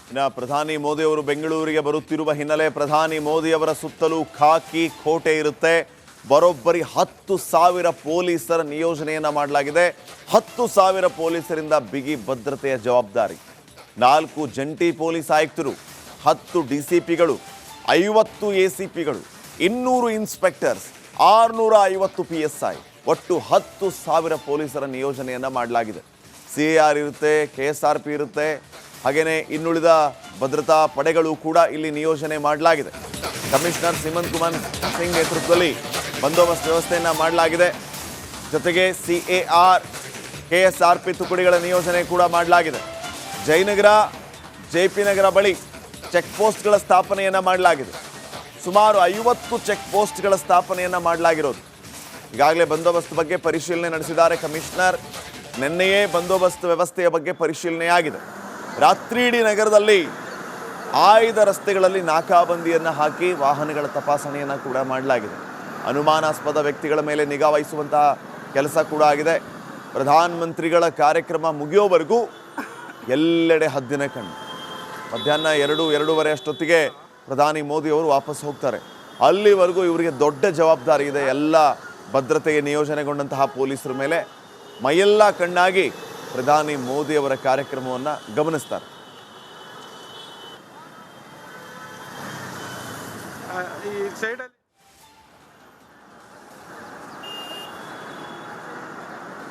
ಇನ್ನು ಪ್ರಧಾನಿ ಮೋದಿ ಅವರು ಬೆಂಗಳೂರಿಗೆ ಬರುತ್ತಿರುವ ಹಿನ್ನೆಲೆ ಪ್ರಧಾನಿ ಮೋದಿಯವರ ಸುತ್ತಲೂ ಖಾಕಿ ಕೋಟೆ ಇರುತ್ತೆ. ಬರೋಬ್ಬರಿ 10,000 ಪೊಲೀಸರ ನಿಯೋಜನೆಯನ್ನು ಮಾಡಲಾಗಿದೆ. 10,000 ಪೊಲೀಸರಿಂದ ಬಿಗಿ ಭದ್ರತೆಯ ಜವಾಬ್ದಾರಿ. 4 ಜಂಟಿ ಪೊಲೀಸ್ ಆಯುಕ್ತರು, 10 ಡಿಸಿಪಿಗಳು, 50 ಎಸಿಪಿಗಳು, 200 ಇನ್ಸ್ಪೆಕ್ಟರ್ಸ್, 650 PSI, ಒಟ್ಟು 10,000 ಪೊಲೀಸರ ನಿಯೋಜನೆಯನ್ನು ಮಾಡಲಾಗಿದೆ. CAR ಇರುತ್ತೆ, KSRP ಇರುತ್ತೆ, ಹಾಗೆಯೇ ಇನ್ನುಳಿದ ಭದ್ರತಾ ಪಡೆಗಳು ಕೂಡ ಇಲ್ಲಿ ನಿಯೋಜನೆ ಮಾಡಲಾಗಿದೆ. ಕಮಿಷನರ್ ಸಿಮನ್ ಕುಮಾರ್ ಸಿಂಗ್ ನೇತೃತ್ವದಲ್ಲಿ ಬಂದೋಬಸ್ತ್ ವ್ಯವಸ್ಥೆಯನ್ನು ಮಾಡಲಾಗಿದೆ. ಜೊತೆಗೆ CAR, KSRP ತುಕಡಿಗಳ ನಿಯೋಜನೆ ಕೂಡ ಮಾಡಲಾಗಿದೆ. ಜಯನಗರ, JP ನಗರ ಬಳಿ ಚೆಕ್ ಪೋಸ್ಟ್ಗಳ ಸ್ಥಾಪನೆಯನ್ನು ಮಾಡಲಾಗಿದೆ. ಸುಮಾರು 50 ಚೆಕ್ ಪೋಸ್ಟ್ಗಳ ಸ್ಥಾಪನೆಯನ್ನು ಮಾಡಲಾಗಿರೋದು. ಈಗಾಗಲೇ ಬಂದೋಬಸ್ತ್ ಬಗ್ಗೆ ಪರಿಶೀಲನೆ ನಡೆಸಿದ್ದಾರೆ ಕಮಿಷನರ್. ನಿನ್ನೆಯೇ ಬಂದೋಬಸ್ತ್ ವ್ಯವಸ್ಥೆಯ ಬಗ್ಗೆ ಪರಿಶೀಲನೆಯಾಗಿದೆ. ರಾತ್ರಿಯಿಡೀ ನಗರದಲ್ಲಿ ಆಯ್ದ ರಸ್ತೆಗಳಲ್ಲಿ ನಾಕಾಬಂದಿಯನ್ನು ಹಾಕಿ ವಾಹನಗಳ ತಪಾಸಣೆಯನ್ನು ಕೂಡ ಮಾಡಲಾಗಿದೆ. ಅನುಮಾನಾಸ್ಪದ ವ್ಯಕ್ತಿಗಳ ಮೇಲೆ ನಿಗಾ ವಹಿಸುವಂತಹ ಕೆಲಸ ಕೂಡ ಆಗಿದೆ. ಪ್ರಧಾನಮಂತ್ರಿಗಳ ಕಾರ್ಯಕ್ರಮ ಮುಗಿಯೋವರೆಗೂ ಎಲ್ಲೆಡೆ ಹದ್ದಿನ ಕಣ್ಣು. ಮಧ್ಯಾಹ್ನ 2-2:30 ಅಷ್ಟೊತ್ತಿಗೆ ಪ್ರಧಾನಿ ಮೋದಿ ಅವರು ವಾಪಸ್ ಹೋಗ್ತಾರೆ. ಅಲ್ಲಿವರೆಗೂ ಇವರಿಗೆ ದೊಡ್ಡ ಜವಾಬ್ದಾರಿ ಇದೆ. ಎಲ್ಲ ಭದ್ರತೆಗೆ ನಿಯೋಜನೆಗೊಂಡಂತಹ ಪೊಲೀಸರ ಮೇಲೆ ಮೈಯೆಲ್ಲ ಕಣ್ಣಾಗಿ ಪ್ರಧಾನಿ ಮೋದಿಯವರ ಕಾರ್ಯಕ್ರಮವನ್ನು ಗಮನಿಸ್ತಾರೆ.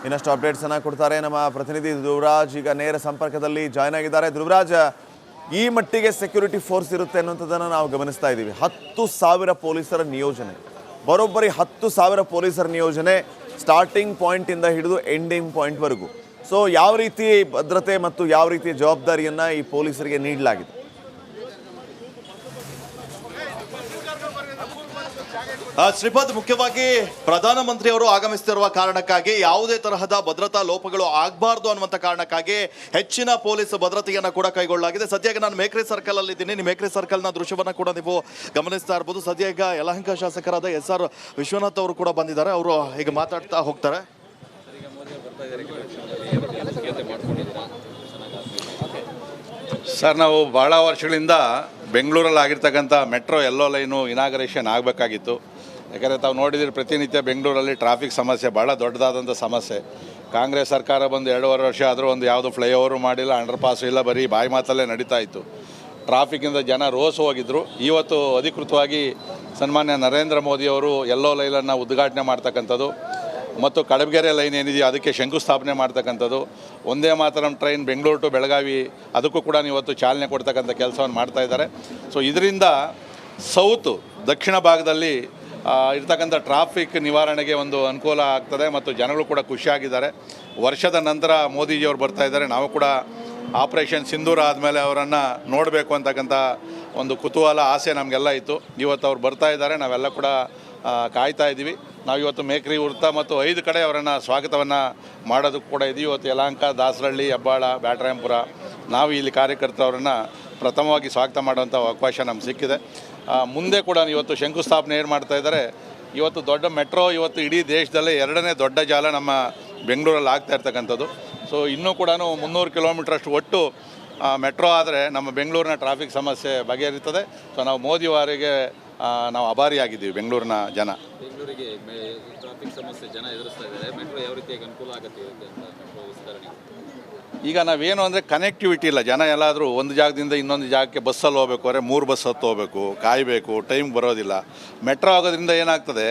ಇನ್ನಷ್ಟು ಅಪ್ಡೇಟ್ಸ್ ಅನ್ನ ಕೊಡ್ತಾರೆ ನಮ್ಮ ಪ್ರತಿನಿಧಿ ಧ್ರುವರಾಜ್. ಈಗ ನೇರ ಸಂಪರ್ಕದಲ್ಲಿ ಜಾಯ್ನ್ ಆಗಿದ್ದಾರೆ. ಧ್ರುವರಾಜ್, ಈ ಮಟ್ಟಿಗೆ ಸೆಕ್ಯೂರಿಟಿ ಫೋರ್ಸ್ ಇರುತ್ತೆ ಅನ್ನುವಂಥದ್ದನ್ನು ನಾವು ಗಮನಿಸ್ತಾ ಇದ್ದೀವಿ. 10,000 ಪೊಲೀಸರ ನಿಯೋಜನೆ, ಬರೋಬ್ಬರಿ 10,000 ಪೊಲೀಸರ ನಿಯೋಜನೆ, ಸ್ಟಾರ್ಟಿಂಗ್ ಪಾಯಿಂಟಿಂದ ಹಿಡಿದು ಎಂಡಿಂಗ್ ಪಾಯಿಂಟ್ವರೆಗೂ. ಸೊ ಯಾವ ರೀತಿ ಭದ್ರತೆ ಮತ್ತು ಯಾವ ರೀತಿಯ ಜವಾಬ್ದಾರಿಯನ್ನು ಈ ಪೊಲೀಸರಿಗೆ ನೀಡಲಾಗಿದೆ? ಶ್ರೀಪದ್, ಮುಖ್ಯವಾಗಿ ಪ್ರಧಾನಮಂತ್ರಿ ಅವರು ಆಗಮಿಸುತ್ತಿರುವ ಕಾರಣಕ್ಕಾಗಿ ಯಾವುದೇ ತರಹದ ಭದ್ರತಾ ಲೋಪಗಳು ಆಗಬಾರ್ದು ಅನ್ನುವಂಥ ಕಾರಣಕ್ಕಾಗಿ ಹೆಚ್ಚಿನ ಪೊಲೀಸ್ ಭದ್ರತೆಯನ್ನು ಕೂಡ ಕೈಗೊಳ್ಳಲಾಗಿದೆ. ಸದ್ಯ ನಾನು ಮೇಕ್ರಿ ಸರ್ಕಲ್ ಅಲ್ಲಿ ಇದ್ದೀನಿ. ಮೇಕ್ರಿ ಸರ್ಕಲ್ನ ದೃಶ್ಯವನ್ನು ಕೂಡ ನೀವು ಗಮನಿಸ್ತಾ ಇರ್ಬೋದು. ಸದ್ಯ ಈಗ ಯಲಹಂಕ ಶಾಸಕರಾದ SR ವಿಶ್ವನಾಥ್ ಅವರು ಕೂಡ ಬಂದಿದ್ದಾರೆ. ಅವರು ಈಗ ಮಾತಾಡ್ತಾ ಹೋಗ್ತಾರೆ. ಸರ್, ನಾವು ಭಾಳ ವರ್ಷಗಳಿಂದ ಬೆಂಗಳೂರಲ್ಲಿ ಆಗಿರ್ತಕ್ಕಂಥ ಮೆಟ್ರೋ ಎಲ್ಲೋ ಲೈನು ಇನಾಗರೇಷನ್ ಆಗಬೇಕಾಗಿತ್ತು. ಯಾಕಂದರೆ ತಾವು ನೋಡಿದರೆ ಪ್ರತಿನಿತ್ಯ ಬೆಂಗಳೂರಲ್ಲಿ ಟ್ರಾಫಿಕ್ ಸಮಸ್ಯೆ ಭಾಳ ದೊಡ್ಡದಾದಂಥ ಸಮಸ್ಯೆ. ಕಾಂಗ್ರೆಸ್ ಸರ್ಕಾರ ಬಂದು 2.5 ವರ್ಷ ಆದರೂ ಒಂದು ಯಾವುದು ಫ್ಲೈಓವರು ಮಾಡಿಲ್ಲ, ಅಂಡರ್ ಪಾಸು ಇಲ್ಲ, ಬರೀ ಬಾಯಿ ಮಾತಲ್ಲೇ ನಡೀತಾ ಇತ್ತು. ಟ್ರಾಫಿಕ್ಕಿಂದ ಜನ ರೋಸು ಹೋಗಿದ್ದರು. ಇವತ್ತು ಅಧಿಕೃತವಾಗಿ ಸನ್ಮಾನ್ಯ ನರೇಂದ್ರ ಮೋದಿಯವರು ಎಲ್ಲೋ ಲೈನನ್ನು ಉದ್ಘಾಟನೆ ಮಾಡ್ತಕ್ಕಂಥದ್ದು ಮತ್ತು ಕಡಬಗೆರೆ ಲೈನ್ ಏನಿದೆಯೋ ಅದಕ್ಕೆ ಶಂಕುಸ್ಥಾಪನೆ ಮಾಡ್ತಕ್ಕಂಥದ್ದು, ಒಂದೇ ಮಾತರಂ ಟ್ರೈನ್ ಬೆಂಗಳೂರು ಟು ಬೆಳಗಾವಿ ಅದಕ್ಕೂ ಕೂಡ ಇವತ್ತು ಚಾಲನೆ ಕೊಡ್ತಕ್ಕಂಥ ಕೆಲಸವನ್ನು ಮಾಡ್ತಾಯಿದ್ದಾರೆ. ಸೊ ಇದರಿಂದ ದಕ್ಷಿಣ ಭಾಗದಲ್ಲಿ ಇರ್ತಕ್ಕಂಥ ಟ್ರಾಫಿಕ್ ನಿವಾರಣೆಗೆ ಒಂದು ಅನುಕೂಲ ಆಗ್ತದೆ ಮತ್ತು ಜನಗಳು ಕೂಡ ಖುಷಿಯಾಗಿದ್ದಾರೆ. ವರ್ಷದ ನಂತರ ಮೋದಿಜಿಯವರು ಬರ್ತಾ ಇದ್ದಾರೆ. ನಾವು ಕೂಡ ಆಪರೇಷನ್ ಸಿಂಧೂರ ಆದಮೇಲೆ ಅವರನ್ನು ನೋಡಬೇಕು ಅಂತಕ್ಕಂಥ ಒಂದು ಕುತೂಹಲ, ಆಸೆ ನಮಗೆಲ್ಲ ಇತ್ತು. ಇವತ್ತು ಅವ್ರು ಬರ್ತಾ ಇದ್ದಾರೆ. ನಾವೆಲ್ಲ ಕೂಡ ಕಾಯ್ತಾ ಇದ್ದೀವಿ. ನಾವು ಇವತ್ತು ಮೇಕ್ರಿ ವೃತ್ತ ಮತ್ತು 5 ಕಡೆ ಅವರನ್ನು ಸ್ವಾಗತವನ್ನು ಮಾಡೋದಕ್ಕೆ ಕೂಡ ಇದ್ದೀವಿ. ಇವತ್ತು ಯಲಹಂಕ, ದಾಸರಳ್ಳಿ, ಹೆಬ್ಬಾಳ, ಬ್ಯಾಟರಾಯಂಪುರ ನಾವು ಇಲ್ಲಿ ಕಾರ್ಯಕರ್ತರವರನ್ನು ಪ್ರಥಮವಾಗಿ ಸ್ವಾಗತ ಮಾಡುವಂಥ ಅವಕಾಶ ನಮ್ಗೆ ಸಿಕ್ಕಿದೆ. ಮುಂದೆ ಕೂಡ ಇವತ್ತು ಶಂಕುಸ್ಥಾಪನೆ ಏನು ಮಾಡ್ತಾ ಇದ್ದಾರೆ. ಇವತ್ತು ದೊಡ್ಡ ಮೆಟ್ರೋ ಇವತ್ತು ಇಡೀ ದೇಶದಲ್ಲೇ 2ನೇ ದೊಡ್ಡ ಜಾಲ ನಮ್ಮ ಬೆಂಗಳೂರಲ್ಲಿ ಆಗ್ತಾ ಇರ್ತಕ್ಕಂಥದ್ದು. ಸೊ ಇನ್ನೂ ಕೂಡ 300 ಕಿಲೋಮೀಟ್ರಷ್ಟು ಒಟ್ಟು ಮೆಟ್ರೋ ಆದರೆ ನಮ್ಮ ಬೆಂಗಳೂರಿನ ಟ್ರಾಫಿಕ್ ಸಮಸ್ಯೆ ಬಗೆಹರಿತದೆ. ಸೊ ನಾವು ಮೋದಿಯವರಿಗೆ ನಾವು ಆಭಾರಿಯಾಗಿದ್ದೀವಿ. ಬೆಂಗಳೂರಿನ ಜನ ಬೆಂಗಳೂರಿಗೆ ಟ್ರಾಫಿಕ್ ಸಮಸ್ಯೆ ಜನ ಎದುರಿಸ್ತಾ ಇದ್ದಾರೆ. ಮೆಟ್ರೋ ಯಾವ ರೀತಿಯಾಗಿ ಅನುಕೂಲ ಆಗುತ್ತೆ ಅಂತ ಮೆಟ್ರೋ ವಿಸ್ತರಣೆ? ಈಗ ನಾವೇನು ಅಂದರೆ ಕನೆಕ್ಟಿವಿಟಿ ಇಲ್ಲ. ಜನ ಎಲ್ಲಾದರೂ ಒಂದು ಜಾಗದಿಂದ ಇನ್ನೊಂದು ಜಾಗಕ್ಕೆ ಬಸ್ಸಲ್ಲಿ ಹೋಗ್ಬೇಕು ಅಂದರೆ 3 ಬಸ್ ಹತ್ತು ಹೋಗಬೇಕು, ಕಾಯಬೇಕು, ಟೈಮ್ ಬರೋದಿಲ್ಲ. ಮೆಟ್ರೋ ಆಗೋದ್ರಿಂದ ಏನಾಗ್ತದೆ,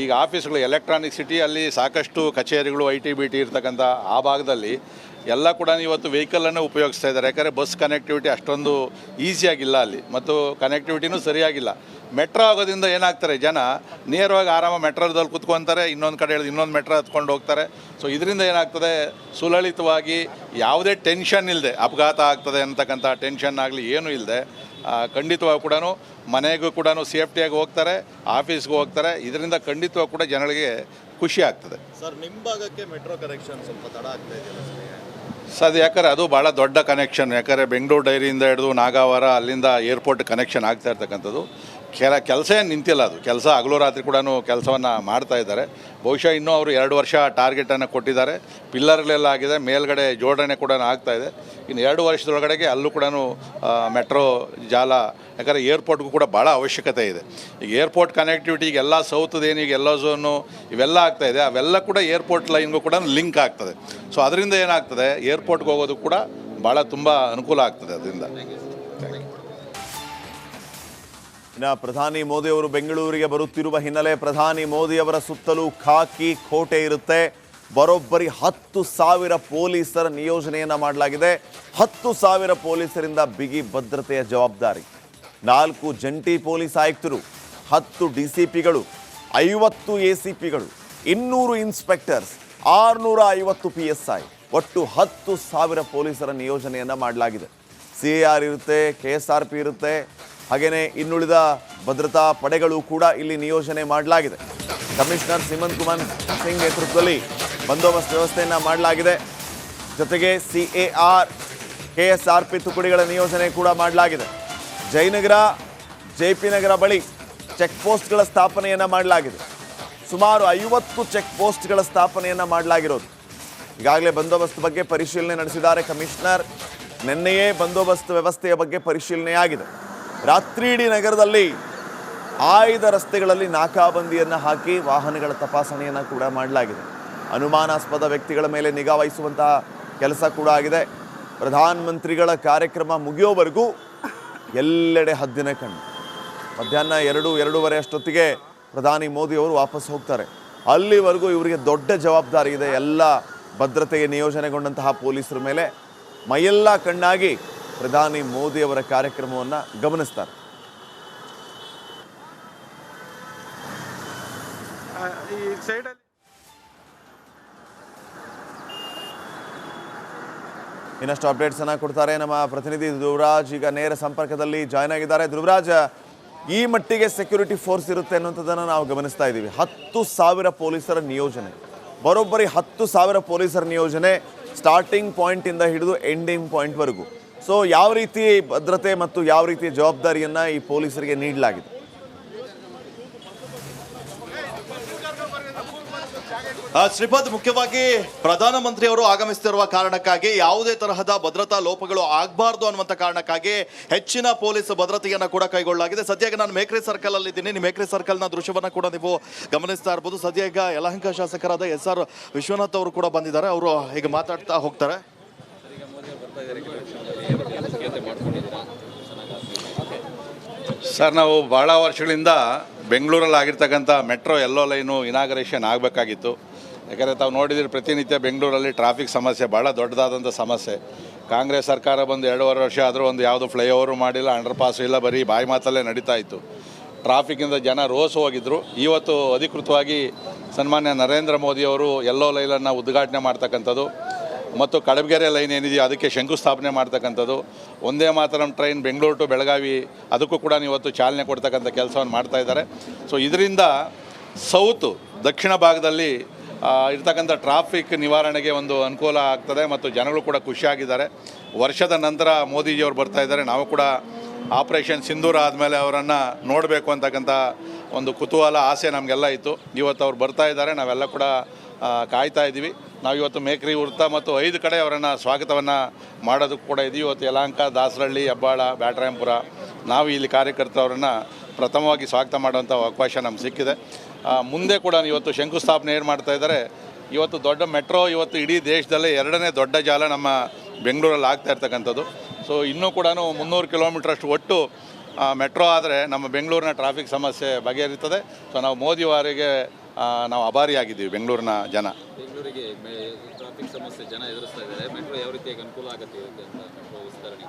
ಈಗ ಆಫೀಸ್ಗಳು ಎಲೆಕ್ಟ್ರಾನಿಕ್ ಸಿಟಿ ಅಲ್ಲಿ ಸಾಕಷ್ಟು ಕಚೇರಿಗಳು IT BT ಇರ್ತಕ್ಕಂಥ ಆ ಭಾಗದಲ್ಲಿ ಎಲ್ಲ ಕೂಡ ಇವತ್ತು ವೆಹಿಕಲನ್ನು ಉಪಯೋಗಿಸ್ತಾ ಇದ್ದಾರೆ. ಯಾಕಂದರೆ ಬಸ್ ಕನೆಕ್ಟಿವಿಟಿ ಅಷ್ಟೊಂದು ಈಸಿಯಾಗಿಲ್ಲ ಅಲ್ಲಿ ಮತ್ತು ಕನೆಕ್ಟಿವಿಟಿನೂ ಸರಿಯಾಗಿಲ್ಲ. ಮೆಟ್ರೋ ಆಗೋದ್ರಿಂದ ಏನಾಗ್ತಾರೆ, ಜನ ನೇರವಾಗಿ ಆರಾಮ ಮೆಟ್ರೋದಲ್ಲಿ ಕುತ್ಕೊತಾರೆ, ಇನ್ನೊಂದು ಕಡೆ ಇನ್ನೊಂದು ಮೆಟ್ರೋ ಹತ್ಕೊಂಡು ಹೋಗ್ತಾರೆ. ಸೊ ಇದರಿಂದ ಏನಾಗ್ತದೆ, ಸುಲಲಿತವಾಗಿ ಯಾವುದೇ ಟೆನ್ಷನ್ ಇಲ್ಲದೆ ಅಪಘಾತ ಆಗ್ತದೆ ಅಂತಕ್ಕಂಥ ಟೆನ್ಷನ್ ಆಗಲಿ ಏನೂ ಇಲ್ಲದೆ ಖಂಡಿತವಾಗಿ ಕೂಡ ಮನೆಗೂ ಕೂಡ ಸೇಫ್ಟಿಯಾಗಿ ಹೋಗ್ತಾರೆ, ಆಫೀಸ್ಗೂ ಹೋಗ್ತಾರೆ. ಇದರಿಂದ ಖಂಡಿತವಾಗಿ ಕೂಡ ಜನಗಳಿಗೆ ಖುಷಿ ಆಗ್ತದೆ. ಸರ್, ನಿಮ್ಮ ಭಾಗಕ್ಕೆ ಮೆಟ್ರೋ ಕನೆಕ್ಷನ್ ಸ್ವಲ್ಪ ತಡ ಆಗ್ತಾ ಇದೆಯಲ್ಲ ಸರ್? ಯಾಕಂದರೆ ಅದು ಭಾಳ ದೊಡ್ಡ ಕನೆಕ್ಷನ್. ಯಾಕಂದರೆ ಬೆಂಗಳೂರು ಡೈರಿಯಿಂದ ಹಿಡಿದು ನಾಗಾವರ ಅಲ್ಲಿಂದ ಏರ್ಪೋರ್ಟ್ ಕನೆಕ್ಷನ್ ಆಗ್ತಾ ಇರ್ತಕ್ಕಂಥದ್ದು. ಕೆಲಸ ಏನು ನಿಂತಿಲ್ಲ, ಅದು ಕೆಲಸ ಹಗಲು ರಾತ್ರಿ ಕೂಡ ಕೆಲಸವನ್ನು ಮಾಡ್ತಾ ಇದ್ದಾರೆ. ಬಹುಶಃ ಇನ್ನೂ ಅವರು 2 ವರ್ಷ ಟಾರ್ಗೆಟನ್ನು ಕೊಟ್ಟಿದ್ದಾರೆ. ಪಿಲ್ಲರ್ಗಳೆಲ್ಲ ಆಗಿದೆ, ಮೇಲ್ಗಡೆ ಜೋಡಣೆ ಕೂಡ ಆಗ್ತಾ ಇದೆ. ಇನ್ನು 2 ವರ್ಷದೊಳಗಡೆಗೆ ಅಲ್ಲೂ ಕೂಡ ಮೆಟ್ರೋ ಜಾಲ, ಯಾಕಂದರೆ ಏರ್ಪೋರ್ಟ್ಗೂ ಕೂಡ ಭಾಳ ಅವಶ್ಯಕತೆ ಇದೆ. ಈಗ ಏರ್ಪೋರ್ಟ್ ಕನೆಕ್ಟಿವಿಟಿ ಈಗೆಲ್ಲ ಸೌತ್ದೇನು ಈಗ ಎಲ್ಲೋ ಝೋನು ಇವೆಲ್ಲ ಆಗ್ತಾಯಿದೆ, ಅವೆಲ್ಲ ಕೂಡ ಏರ್ಪೋರ್ಟ್ ಲೈನ್ಗೂ ಕೂಡ ಲಿಂಕ್ ಆಗ್ತದೆ. ಸೊ ಅದರಿಂದ ಏನಾಗ್ತದೆ, ಏರ್ಪೋರ್ಟ್ಗೆ ಹೋಗೋದು ಕೂಡ ಭಾಳ ತುಂಬ ಅನುಕೂಲ ಆಗ್ತದೆ ಅದರಿಂದ. ಇನ್ನು ಪ್ರಧಾನಿ ಮೋದಿ ಅವರು ಬೆಂಗಳೂರಿಗೆ ಬರುತ್ತಿರುವ ಹಿನ್ನೆಲೆ ಪ್ರಧಾನಿ ಮೋದಿಯವರ ಸುತ್ತಲೂ ಖಾಕಿ ಕೋಟೆ ಇರುತ್ತೆ. ಬರೋಬ್ಬರಿ 10,000 ಪೊಲೀಸರ ನಿಯೋಜನೆಯನ್ನು ಮಾಡಲಾಗಿದೆ. 10,000 ಪೊಲೀಸರಿಂದ ಬಿಗಿ ಭದ್ರತೆಯ ಜವಾಬ್ದಾರಿ. 4 ಜಂಟಿ ಪೊಲೀಸ್ ಆಯುಕ್ತರು, 10 DCPಗಳು, 50 ACPಗಳು, 200 ಇನ್ಸ್ಪೆಕ್ಟರ್ಸ್, 650 PSI, ಒಟ್ಟು 10,000 ಪೊಲೀಸರ ನಿಯೋಜನೆಯನ್ನು ಮಾಡಲಾಗಿದೆ. CAR ಇರುತ್ತೆ, KSRP ಇರುತ್ತೆ, ಹಾಗೆಯೇ ಇನ್ನುಳಿದ ಭದ್ರತಾ ಪಡೆಗಳು ಕೂಡ ಇಲ್ಲಿ ನಿಯೋಜನೆ ಮಾಡಲಾಗಿದೆ. ಕಮಿಷನರ್ ಸಿಮನ್ ಕುಮಾರ್ ಸಿಂಗ್ ನೇತೃತ್ವದಲ್ಲಿ ಬಂದೋಬಸ್ತ್ ವ್ಯವಸ್ಥೆಯನ್ನು ಮಾಡಲಾಗಿದೆ. ಜೊತೆಗೆ CAR, KSRP ತುಕಡಿಗಳ ನಿಯೋಜನೆ ಕೂಡ ಮಾಡಲಾಗಿದೆ. ಜಯನಗರ, JP ನಗರ ಬಳಿ ಚೆಕ್ ಪೋಸ್ಟ್ಗಳ ಸ್ಥಾಪನೆಯನ್ನು ಮಾಡಲಾಗಿದೆ. ಸುಮಾರು 50 ಚೆಕ್ ಪೋಸ್ಟ್ಗಳ ಸ್ಥಾಪನೆಯನ್ನು ಮಾಡಲಾಗಿರೋದು. ಈಗಾಗಲೇ ಬಂದೋಬಸ್ತ್ ಬಗ್ಗೆ ಪರಿಶೀಲನೆ ನಡೆಸಿದ್ದಾರೆ ಕಮಿಷನರ್. ನಿನ್ನೆಯೇ ಬಂದೋಬಸ್ತ್ ವ್ಯವಸ್ಥೆಯ ಬಗ್ಗೆ ಪರಿಶೀಲನೆಯಾಗಿದೆ. ರಾತ್ರಿಯಿಡೀ ನಗರದಲ್ಲಿ ಆಯ್ದ ರಸ್ತೆಗಳಲ್ಲಿ ನಾಕಾಬಂದಿಯನ್ನು ಹಾಕಿ ವಾಹನಗಳ ತಪಾಸಣೆಯನ್ನು ಕೂಡ ಮಾಡಲಾಗಿದೆ. ಅನುಮಾನಾಸ್ಪದ ವ್ಯಕ್ತಿಗಳ ಮೇಲೆ ನಿಗಾ ವಹಿಸುವಂತಹ ಕೆಲಸ ಕೂಡ ಆಗಿದೆ. ಪ್ರಧಾನಮಂತ್ರಿಗಳ ಕಾರ್ಯಕ್ರಮ ಮುಗಿಯೋವರೆಗೂ ಎಲ್ಲೆಡೆ ಹದ್ದಿನ ಕಣ್ಣು. ಮಧ್ಯಾಹ್ನ 2-2:30 ಅಷ್ಟೊತ್ತಿಗೆ ಪ್ರಧಾನಿ ಮೋದಿ ಅವರು ವಾಪಸ್ ಹೋಗ್ತಾರೆ. ಅಲ್ಲಿವರೆಗೂ ಇವರಿಗೆ ದೊಡ್ಡ ಜವಾಬ್ದಾರಿ ಇದೆ. ಎಲ್ಲ ಭದ್ರತೆಗೆ ನಿಯೋಜನೆಗೊಂಡಂತಹ ಪೊಲೀಸರ ಮೇಲೆ ಮೈಯೆಲ್ಲ ಕಣ್ಣಾಗಿ ಪ್ರಧಾನಿ ಮೋದಿಯವರ ಕಾರ್ಯಕ್ರಮವನ್ನು ಗಮನಿಸ್ತಾರೆ. ಇನ್ನಷ್ಟು ಅಪ್ಡೇಟ್ಸ್ ಅನ್ನ ಕೊಡ್ತಾರೆ ನಮ್ಮ ಪ್ರತಿನಿಧಿ ಧ್ರುವರಾಜ್. ಈಗ ನೇರ ಸಂಪರ್ಕದಲ್ಲಿ ಜಾಯ್ನ್ ಆಗಿದ್ದಾರೆ. ಧ್ರುವರಾಜ್, ಈ ಮಟ್ಟಿಗೆ ಸೆಕ್ಯೂರಿಟಿ ಫೋರ್ಸ್ ಇರುತ್ತೆ ಅನ್ನುವಂಥದ್ದನ್ನು ನಾವು ಗಮನಿಸ್ತಾ ಇದ್ದೀವಿ. 10,000 ಪೊಲೀಸರ ನಿಯೋಜನೆ, ಬರೋಬ್ಬರಿ 10,000 ಪೊಲೀಸರ ನಿಯೋಜನೆ, ಸ್ಟಾರ್ಟಿಂಗ್ ಪಾಯಿಂಟಿಂದ ಹಿಡಿದು ಎಂಡಿಂಗ್ ಪಾಯಿಂಟ್ವರೆಗೂ. ಸೊ ಯಾವ ರೀತಿ ಭದ್ರತೆ ಮತ್ತು ಯಾವ ರೀತಿಯ ಜವಾಬ್ದಾರಿಯನ್ನು ಈ ಪೊಲೀಸರಿಗೆ ನೀಡಲಾಗಿದೆ? ಶ್ರೀಪದ್, ಮುಖ್ಯವಾಗಿ ಪ್ರಧಾನಮಂತ್ರಿ ಅವರು ಆಗಮಿಸುತ್ತಿರುವ ಕಾರಣಕ್ಕಾಗಿ ಯಾವುದೇ ತರಹದ ಭದ್ರತಾ ಲೋಪಗಳು ಆಗಬಾರ್ದು ಅನ್ನುವಂಥ ಕಾರಣಕ್ಕಾಗಿ ಹೆಚ್ಚಿನ ಪೊಲೀಸ್ ಭದ್ರತೆಯನ್ನು ಕೂಡ ಕೈಗೊಳ್ಳಲಾಗಿದೆ. ಸದ್ಯ ನಾನು ಮೇಕ್ರಿ ಸರ್ಕಲ್ ಅಲ್ಲಿ ಇದ್ದೀನಿ. ಮೇಕ್ರಿ ಸರ್ಕಲ್ನ ದೃಶ್ಯವನ್ನು ಕೂಡ ನೀವು ಗಮನಿಸ್ತಾ ಇರ್ಬೋದು. ಸದ್ಯ ಈಗ ಯಲಹಂಕ ಶಾಸಕರಾದ SR ವಿಶ್ವನಾಥ್ ಅವರು ಕೂಡ ಬಂದಿದ್ದಾರೆ. ಅವರು ಈಗ ಮಾತಾಡ್ತಾ ಹೋಗ್ತಾರೆ. ಸರ್, ನಾವು ಭಾಳ ವರ್ಷಗಳಿಂದ ಬೆಂಗಳೂರಲ್ಲಿ ಆಗಿರ್ತಕ್ಕಂಥ ಮೆಟ್ರೋ ಎಲ್ಲೋ ಲೈನು ಇನಾಗರೇಷನ್ ಆಗಬೇಕಾಗಿತ್ತು. ಯಾಕಂದರೆ ತಾವು ನೋಡಿದರೆ ಪ್ರತಿನಿತ್ಯ ಬೆಂಗಳೂರಲ್ಲಿ ಟ್ರಾಫಿಕ್ ಸಮಸ್ಯೆ ಭಾಳ ದೊಡ್ಡದಾದಂಥ ಸಮಸ್ಯೆ. ಕಾಂಗ್ರೆಸ್ ಸರ್ಕಾರ ಬಂದು 2.5 ವರ್ಷ ಆದರೂ ಒಂದು ಯಾವುದು ಫ್ಲೈಓವರು ಮಾಡಿಲ್ಲ, ಅಂಡರ್ ಪಾಸು ಇಲ್ಲ, ಬರೀ ಬಾಯಿ ಮಾತಲ್ಲೇ ನಡೀತಾ ಇತ್ತು. ಟ್ರಾಫಿಕ್ಕಿಂದ ಜನ ರೋಸು ಹೋಗಿದ್ದರು. ಇವತ್ತು ಅಧಿಕೃತವಾಗಿ ಸನ್ಮಾನ್ಯ ನರೇಂದ್ರ ಮೋದಿಯವರು ಎಲ್ಲೋ ಲೈನನ್ನು ಉದ್ಘಾಟನೆ ಮಾಡ್ತಕ್ಕಂಥದ್ದು ಮತ್ತು ಕಡಬಗೆರೆ ಲೈನ್ ಏನಿದೆಯೋ ಅದಕ್ಕೆ ಶಂಕುಸ್ಥಾಪನೆ ಮಾಡ್ತಕ್ಕಂಥದ್ದು, ಒಂದೇ ಮಾತರಂ ಟ್ರೈನ್ ಬೆಂಗಳೂರು ಟು ಬೆಳಗಾವಿ ಅದಕ್ಕೂ ಕೂಡ ಇವತ್ತು ಚಾಲನೆ ಕೊಡ್ತಕ್ಕಂಥ ಕೆಲಸವನ್ನು ಮಾಡ್ತಾಯಿದ್ದಾರೆ. ಸೊ ಇದರಿಂದ ದಕ್ಷಿಣ ಭಾಗದಲ್ಲಿ ಇರ್ತಕ್ಕಂಥ ಟ್ರಾಫಿಕ್ ನಿವಾರಣೆಗೆ ಒಂದು ಅನುಕೂಲ ಆಗ್ತದೆ ಮತ್ತು ಜನಗಳು ಕೂಡ ಖುಷಿಯಾಗಿದ್ದಾರೆ. ವರ್ಷದ ನಂತರ ಮೋದಿಜಿಯವರು ಬರ್ತಾ ಇದ್ದಾರೆ. ನಾವು ಕೂಡ ಆಪರೇಷನ್ ಸಿಂಧೂರ ಆದಮೇಲೆ ಅವರನ್ನು ನೋಡಬೇಕು ಅಂತಕ್ಕಂಥ ಒಂದು ಕುತೂಹಲ, ಆಸೆ ನಮಗೆಲ್ಲ ಇತ್ತು. ಇವತ್ತು ಅವ್ರು ಬರ್ತಾ ಇದ್ದಾರೆ, ನಾವೆಲ್ಲ ಕೂಡ ಕಾಯ್ತಾ ಇದ್ದೀವಿ. ನಾವು ಇವತ್ತು ಮೇಕ್ರಿ ವೃತ್ತ ಮತ್ತು 5 ಕಡೆ ಅವರನ್ನು ಸ್ವಾಗತವನ್ನು ಮಾಡೋದಕ್ಕೆ ಕೂಡ ಇದ್ದೀವಿ. ಇವತ್ತು ಯಲಹಂಕ, ದಾಸರಳ್ಳಿ, ಹೆಬ್ಬಾಳ, ಬ್ಯಾಟರಾಯಂಪುರ ನಾವು ಇಲ್ಲಿ ಕಾರ್ಯಕರ್ತರವರನ್ನು ಪ್ರಥಮವಾಗಿ ಸ್ವಾಗತ ಮಾಡುವಂಥ ಅವಕಾಶ ನಮ್ಗೆ ಸಿಕ್ಕಿದೆ. ಮುಂದೆ ಕೂಡ ಇವತ್ತು ಶಂಕುಸ್ಥಾಪನೆ ಏನು ಮಾಡ್ತಾ ಇದ್ದಾರೆ. ಇವತ್ತು ದೊಡ್ಡ ಮೆಟ್ರೋ ಇವತ್ತು ಇಡೀ ದೇಶದಲ್ಲೇ 2ನೇ ದೊಡ್ಡ ಜಾಲ ನಮ್ಮ ಬೆಂಗಳೂರಲ್ಲಿ ಆಗ್ತಾ ಇರ್ತಕ್ಕಂಥದ್ದು. ಸೊ ಇನ್ನೂ ಕೂಡ 300 ಕಿಲೋಮೀಟ್ರಷ್ಟು ಒಟ್ಟು ಮೆಟ್ರೋ ಆದರೆ ನಮ್ಮ ಬೆಂಗಳೂರಿನ ಟ್ರಾಫಿಕ್ ಸಮಸ್ಯೆ ಬಗೆಹರಿತದೆ. ಸೊ ನಾವು ಮೋದಿಯವರಿಗೆ ನಾವು ಆಭಾರಿಯಾಗಿದ್ದೀವಿ ಬೆಂಗಳೂರಿನ ಜನ. ಬೆಂಗಳೂರಿಗೆ ಟ್ರಾಫಿಕ್ ಸಮಸ್ಯೆ ಜನ ಎದುರಿಸ್ತಾ ಇದ್ದಾರೆ. ಮೆಟ್ರೋ ಯಾವ ರೀತಿಯಾಗಿ ಅನುಕೂಲ ಆಗುತ್ತೆ ಅಂತ ಮೆಟ್ರೋ ವಿಸ್ತರಣೆ?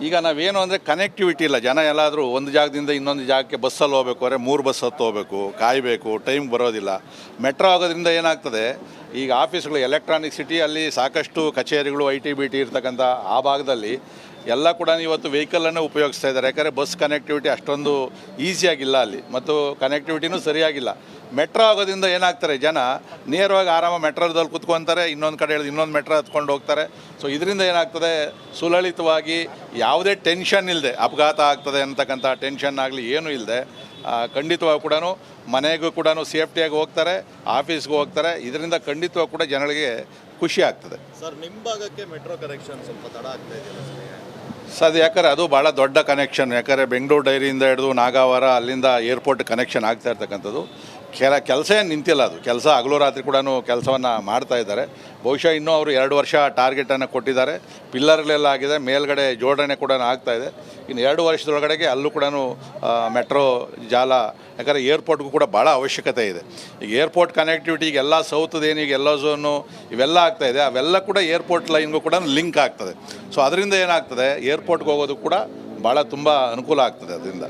ಈಗ ನಾವೇನು ಅಂದರೆ ಕನೆಕ್ಟಿವಿಟಿ ಇಲ್ಲ. ಜನ ಎಲ್ಲಾದರೂ ಒಂದು ಜಾಗದಿಂದ ಇನ್ನೊಂದು ಜಾಗಕ್ಕೆ ಬಸ್ಸಲ್ಲಿ ಹೋಗ್ಬೇಕು ಅಂದರೆ 3 ಬಸ್ ಹತ್ತು ಹೋಗಬೇಕು, ಕಾಯಬೇಕು, ಟೈಮ್ ಬರೋದಿಲ್ಲ. ಮೆಟ್ರೋ ಆಗೋದ್ರಿಂದ ಏನಾಗ್ತದೆ, ಈಗ ಆಫೀಸ್ಗಳು ಎಲೆಕ್ಟ್ರಾನಿಕ್ ಸಿಟಿ ಅಲ್ಲಿ ಸಾಕಷ್ಟು ಕಚೇರಿಗಳು IT BT ಇರ್ತಕ್ಕಂಥ ಆ ಭಾಗದಲ್ಲಿ ಎಲ್ಲ ಕೂಡ ಇವತ್ತು ವೆಹಿಕಲನ್ನು ಉಪಯೋಗಿಸ್ತಾ ಇದ್ದಾರೆ. ಯಾಕಂದರೆ ಬಸ್ ಕನೆಕ್ಟಿವಿಟಿ ಅಷ್ಟೊಂದು ಈಸಿಯಾಗಿಲ್ಲ ಅಲ್ಲಿ, ಮತ್ತು ಕನೆಕ್ಟಿವಿಟಿನೂ ಸರಿಯಾಗಿಲ್ಲ. ಮೆಟ್ರೋ ಆಗೋದ್ರಿಂದ ಏನಾಗ್ತಾರೆ, ಜನ ನೇರವಾಗಿ ಆರಾಮ ಮೆಟ್ರೋದಲ್ಲಿ ಕುತ್ಕೊತಾರೆ, ಇನ್ನೊಂದು ಕಡೆ ಇಳಿದು ಇನ್ನೊಂದು ಮೆಟ್ರೋ ಹತ್ಕೊಂಡು ಹೋಗ್ತಾರೆ. ಸೊ ಇದರಿಂದ ಏನಾಗ್ತದೆ, ಸುಲಲಿತವಾಗಿ ಯಾವುದೇ ಟೆನ್ಷನ್ ಇಲ್ಲದೆ ಅಪಘಾತ ಆಗ್ತದೆ ಅಂತಕ್ಕಂಥ ಟೆನ್ಷನ್ ಆಗಲಿ ಏನೂ ಇಲ್ಲದೆ ಖಂಡಿತವಾಗಿ ಕೂಡ ಮನೆಗೂ ಕೂಡ ಸೇಫ್ಟಿಯಾಗಿ ಹೋಗ್ತಾರೆ, ಆಫೀಸ್ಗೂ ಹೋಗ್ತಾರೆ. ಇದರಿಂದ ಖಂಡಿತವಾಗಿ ಕೂಡ ಜನಗಳಿಗೆ ಖುಷಿ ಆಗ್ತದೆ. ಸರ್, ನಿಮ್ಮ ಭಾಗಕ್ಕೆ ಮೆಟ್ರೋ ಕನೆಕ್ಷನ್ ಸ್ವಲ್ಪ ತಡ ಆಗ್ತಾ ಇದೆಯಲ್ಲ ಸೊ ಅದು ಯಾಕಂದರೆ ಅದು ಭಾಳ ದೊಡ್ಡ ಕನೆಕ್ಷನ್. ಯಾಕಂದರೆ ಬೆಂಗಳೂರು ಡೈರಿಯಿಂದ ಹಿಡಿದು ನಾಗಾವರ ಅಲ್ಲಿಂದ ಏರ್ಪೋರ್ಟ್ ಕನೆಕ್ಷನ್ ಆಗ್ತಾ ಇರ್ತಕ್ಕಂಥದ್ದು. ಕೆಲಸ ಏನು ನಿಂತಿಲ್ಲ, ಅದು ಕೆಲಸ ಹಗಲು ರಾತ್ರಿ ಕೂಡ ಕೆಲಸವನ್ನು ಮಾಡ್ತಾ ಇದ್ದಾರೆ. ಬಹುಶಃ ಇನ್ನೂ ಅವರು 2 ವರ್ಷ ಟಾರ್ಗೆಟನ್ನು ಕೊಟ್ಟಿದ್ದಾರೆ. ಪಿಲ್ಲರ್ಗಳೆಲ್ಲ ಆಗಿದೆ, ಮೇಲ್ಗಡೆ ಜೋಡಣೆ ಕೂಡ ಆಗ್ತಾ ಇದೆ. ಇನ್ನು 2 ವರ್ಷದೊಳಗಡೆಗೆ ಅಲ್ಲೂ ಕೂಡ ಮೆಟ್ರೋ ಜಾಲ, ಯಾಕಂದರೆ ಏರ್ಪೋರ್ಟ್ಗೂ ಕೂಡ ಭಾಳ ಅವಶ್ಯಕತೆ ಇದೆ. ಈಗ ಏರ್ಪೋರ್ಟ್ ಕನೆಕ್ಟಿವಿಟಿ ಈಗೆಲ್ಲ ಸೌತ್ದೇನು ಈಗ ಎಲ್ಲೋ ಝೋನು ಇವೆಲ್ಲ ಆಗ್ತಾಯಿದೆ, ಅವೆಲ್ಲ ಕೂಡ ಏರ್ಪೋರ್ಟ್ ಲೈನ್ಗೂ ಕೂಡ ಲಿಂಕ್ ಆಗ್ತದೆ. ಸೊ ಅದರಿಂದ ಏನಾಗ್ತದೆ, ಏರ್ಪೋರ್ಟ್ಗೆ ಹೋಗೋದು ಕೂಡ ಭಾಳ ತುಂಬ ಅನುಕೂಲ ಆಗ್ತದೆ ಅದರಿಂದ.